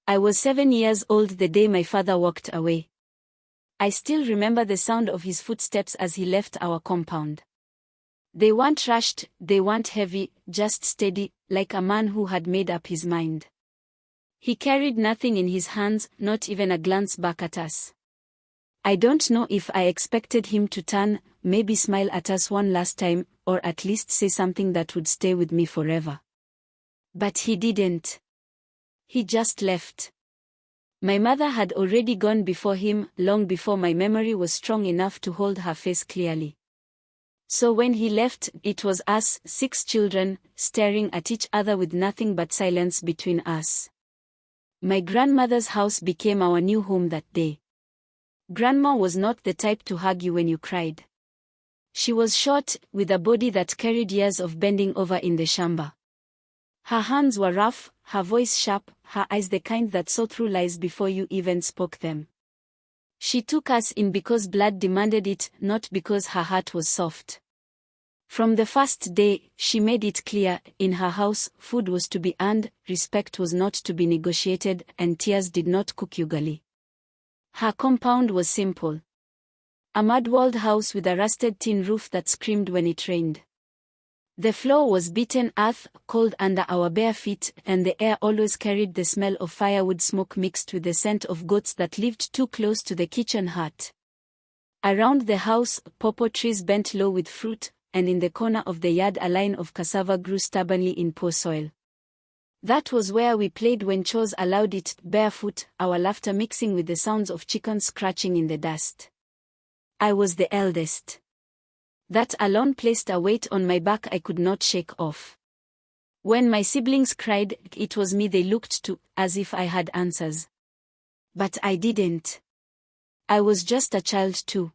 I was 7 years old the day my father walked away. I still remember the sound of his footsteps as he left our compound. They weren't rushed, they weren't heavy, just steady, like a man who had made up his mind. He carried nothing in his hands, not even a glance back at us. I don't know if I expected him to turn, maybe smile at us one last time, or at least say something that would stay with me forever. But he didn't. He just left. My mother had already gone before him, long before my memory was strong enough to hold her face clearly. So when he left, it was us, 6 children, staring at each other with nothing but silence between us. My grandmother's house became our new home that day. Grandma was not the type to hug you when you cried. She was short, with a body that carried years of bending over in the shamba. Her hands were rough, her voice sharp, her eyes the kind that saw through lies before you even spoke them. She took us in because blood demanded it, not because her heart was soft. From the first day, she made it clear, in her house, food was to be earned, respect was not to be negotiated, and tears did not cook ugali. Her compound was simple. A mud-walled house with a rusted tin roof that screamed when it rained. The floor was beaten earth, cold under our bare feet, and the air always carried the smell of firewood smoke mixed with the scent of goats that lived too close to the kitchen hut. Around the house, pawpaw trees bent low with fruit, and in the corner of the yard a line of cassava grew stubbornly in poor soil. That was where we played when chores allowed it, barefoot, our laughter mixing with the sounds of chickens scratching in the dust. I was the eldest. That alone placed a weight on my back I could not shake off. When my siblings cried, it was me they looked to, as if I had answers. But I didn't. I was just a child too.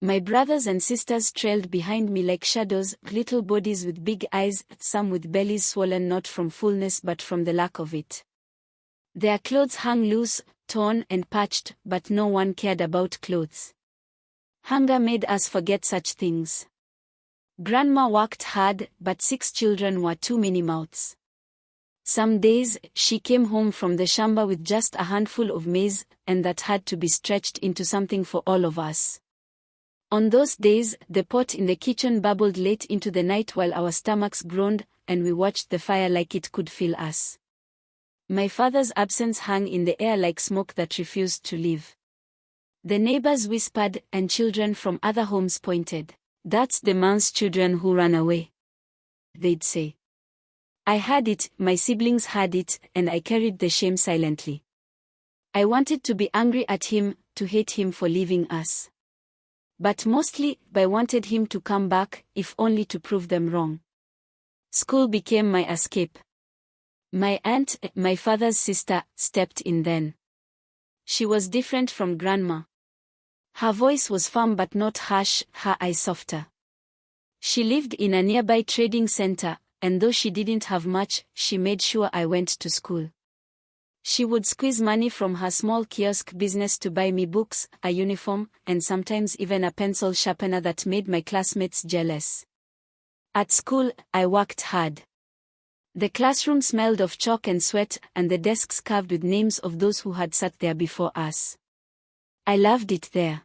My brothers and sisters trailed behind me like shadows, little bodies with big eyes, some with bellies swollen not from fullness but from the lack of it. Their clothes hung loose, torn and patched, but no one cared about clothes. Hunger made us forget such things. Grandma worked hard, but 6 children were too many mouths. Some days, she came home from the shamba with just a handful of maize, and that had to be stretched into something for all of us. On those days, the pot in the kitchen bubbled late into the night while our stomachs groaned, and we watched the fire like it could feel us. My father's absence hung in the air like smoke that refused to leave. The neighbors whispered, and children from other homes pointed. "That's the man's children who ran away," they'd say. I had it, my siblings had it, and I carried the shame silently. I wanted to be angry at him, to hate him for leaving us. But mostly, I wanted him to come back, if only to prove them wrong. School became my escape. My aunt, my father's sister, stepped in then. She was different from Grandma. Her voice was firm but not harsh, her eyes softer. She lived in a nearby trading center, and though she didn't have much, she made sure I went to school. She would squeeze money from her small kiosk business to buy me books, a uniform, and sometimes even a pencil sharpener that made my classmates jealous. At school, I worked hard. The classroom smelled of chalk and sweat, and the desks carved with names of those who had sat there before us. I loved it there.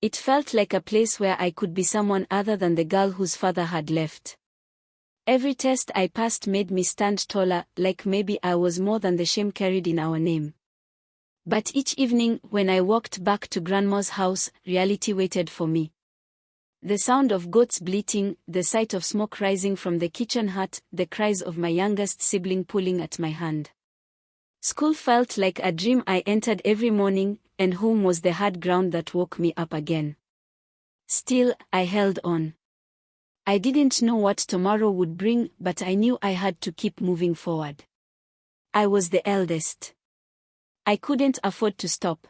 It felt like a place where I could be someone other than the girl whose father had left. Every test I passed made me stand taller, like maybe I was more than the shame carried in our name. But each evening, when I walked back to Grandma's house, reality waited for me. The sound of goats bleating, the sight of smoke rising from the kitchen hut, the cries of my youngest sibling pulling at my hand. School felt like a dream I entered every morning, and home was the hard ground that woke me up again. Still, I held on. I didn't know what tomorrow would bring, but I knew I had to keep moving forward. I was the eldest. I couldn't afford to stop.